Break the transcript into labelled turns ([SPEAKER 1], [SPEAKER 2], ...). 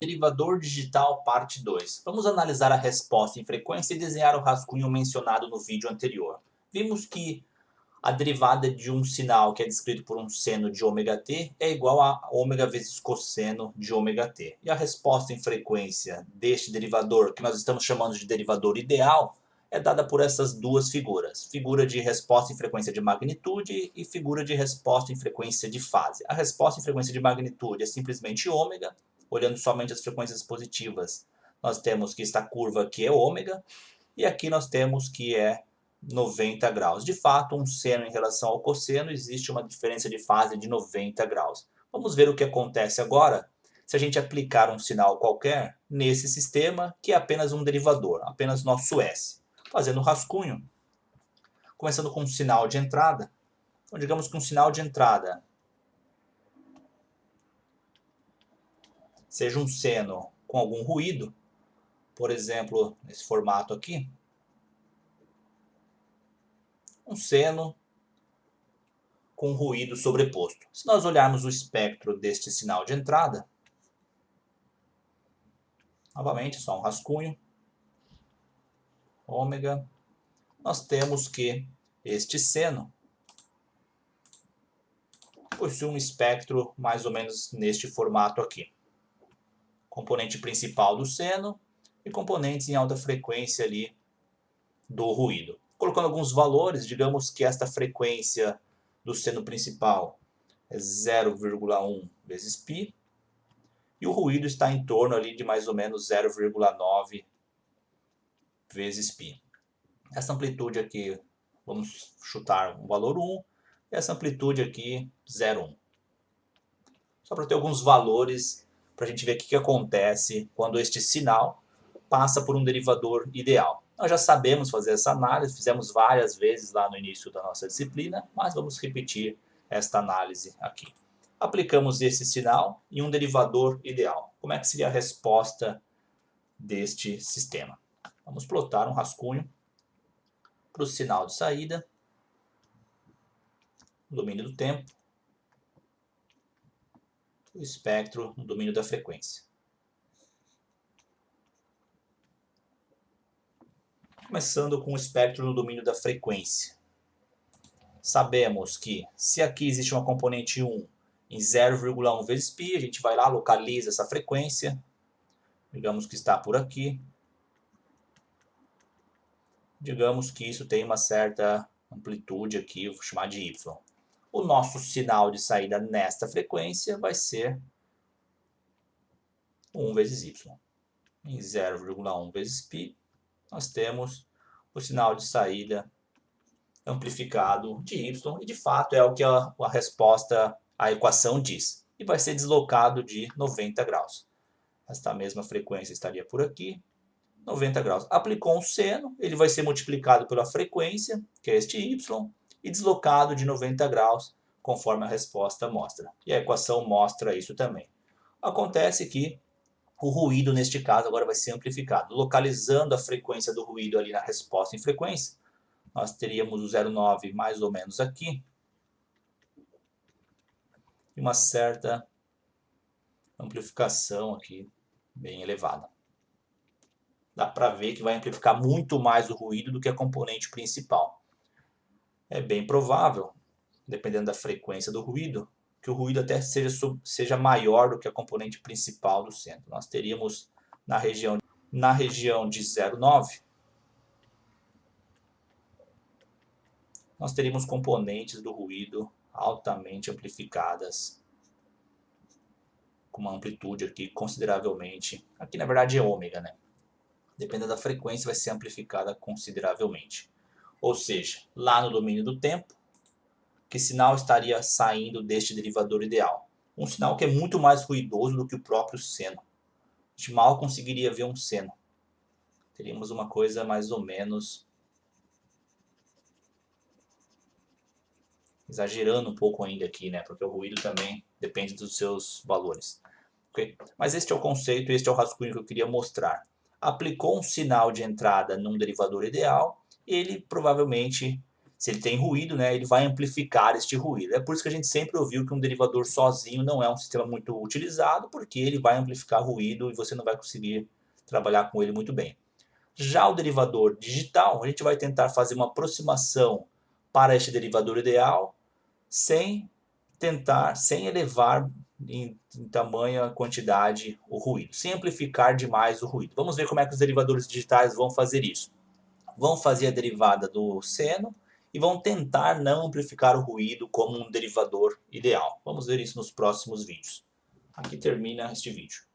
[SPEAKER 1] Derivador digital, parte 2. Vamos analisar a resposta em frequência e desenhar o rascunho mencionado no vídeo anterior. Vimos que a derivada de um sinal que é descrito por um seno de ômega-t é igual a ômega vezes cosseno de ômega-t. E a resposta em frequência deste derivador, que nós estamos chamando de derivador ideal, é dada por essas duas figuras. Figura de resposta em frequência de magnitude e figura de resposta em frequência de fase. A resposta em frequência de magnitude é simplesmente ômega, olhando somente as frequências positivas. Nós temos que esta curva aqui é ômega, e aqui nós temos que é 90 graus. De fato, um seno em relação ao cosseno, existe uma diferença de fase de 90 graus. Vamos ver o que acontece agora se a gente aplicar um sinal qualquer nesse sistema, que é apenas um derivador, apenas nosso S. Fazendo um rascunho, começando com um sinal de entrada. Então, digamos que um sinal de entrada seja um seno com algum ruído, por exemplo, nesse formato aqui, um seno com ruído sobreposto. Se nós olharmos o espectro deste sinal de entrada, novamente, só um rascunho, ômega, nós temos que este seno possui um espectro mais ou menos neste formato aqui. Componente principal do seno e componentes em alta frequência ali do ruído. Colocando alguns valores, digamos que esta frequência do seno principal é 0,1 vezes π, e o ruído está em torno ali de mais ou menos 0,9 vezes π. Essa amplitude aqui, vamos chutar um valor 1, e essa amplitude aqui 0,1. Só para ter alguns valores para a gente ver o que acontece quando este sinal passa por um derivador ideal. Nós já sabemos fazer essa análise, fizemos várias vezes lá no início da nossa disciplina, mas vamos repetir esta análise aqui. Aplicamos esse sinal em um derivador ideal. Como é que seria a resposta deste sistema? Vamos plotar um rascunho para o sinal de saída, no domínio do tempo, o espectro no domínio da frequência. Começando com o espectro no domínio da frequência. Sabemos que se aqui existe uma componente 1 em 0,1 vezes π, a gente vai lá, localiza essa frequência, digamos que está por aqui. Digamos que isso tem uma certa amplitude aqui, vou chamar de y. O nosso sinal de saída nesta frequência vai ser 1 vezes y. Em 0,1 vezes π, nós temos o sinal de saída amplificado de y, e de fato é o que a resposta à equação diz. E vai ser deslocado de 90 graus. Esta mesma frequência estaria por aqui, 90 graus. Aplicou um seno, ele vai ser multiplicado pela frequência, que é este y, e deslocado de 90 graus, conforme a resposta mostra. E a equação mostra isso também. Acontece que o ruído, neste caso, agora vai ser amplificado. Localizando a frequência do ruído ali na resposta em frequência, nós teríamos o 0,9 mais ou menos aqui, e uma certa amplificação aqui, bem elevada. Dá para ver que vai amplificar muito mais o ruído do que a componente principal. É bem provável, dependendo da frequência do ruído, que o ruído até seja maior do que a componente principal do centro. Nós teríamos na região de 0,9, nós teríamos componentes do ruído altamente amplificadas, com uma amplitude aqui consideravelmente, aqui na verdade é ômega, né? Dependendo da frequência vai ser amplificada consideravelmente. Ou seja, lá no domínio do tempo, que sinal estaria saindo deste derivador ideal? Um sinal que é muito mais ruidoso do que o próprio seno. A gente mal conseguiria ver um seno. Teríamos uma coisa mais ou menos exagerando um pouco ainda aqui, né? Porque o ruído também depende dos seus valores. Okay? Mas este é o conceito, este é o rascunho que eu queria mostrar. Aplicou um sinal de entrada num derivador ideal, ele provavelmente Se ele tem ruído, né, ele vai amplificar este ruído. É por isso que a gente sempre ouviu que um derivador sozinho não é um sistema muito utilizado, porque ele vai amplificar ruído e você não vai conseguir trabalhar com ele muito bem. Já o derivador digital, a gente vai tentar fazer uma aproximação para este derivador ideal, sem elevar em tamanha quantidade o ruído, sem amplificar demais o ruído. Vamos ver como é que os derivadores digitais vão fazer isso. Vão fazer a derivada do seno e vão tentar não amplificar o ruído como um derivador ideal. Vamos ver isso nos próximos vídeos. Aqui termina este vídeo.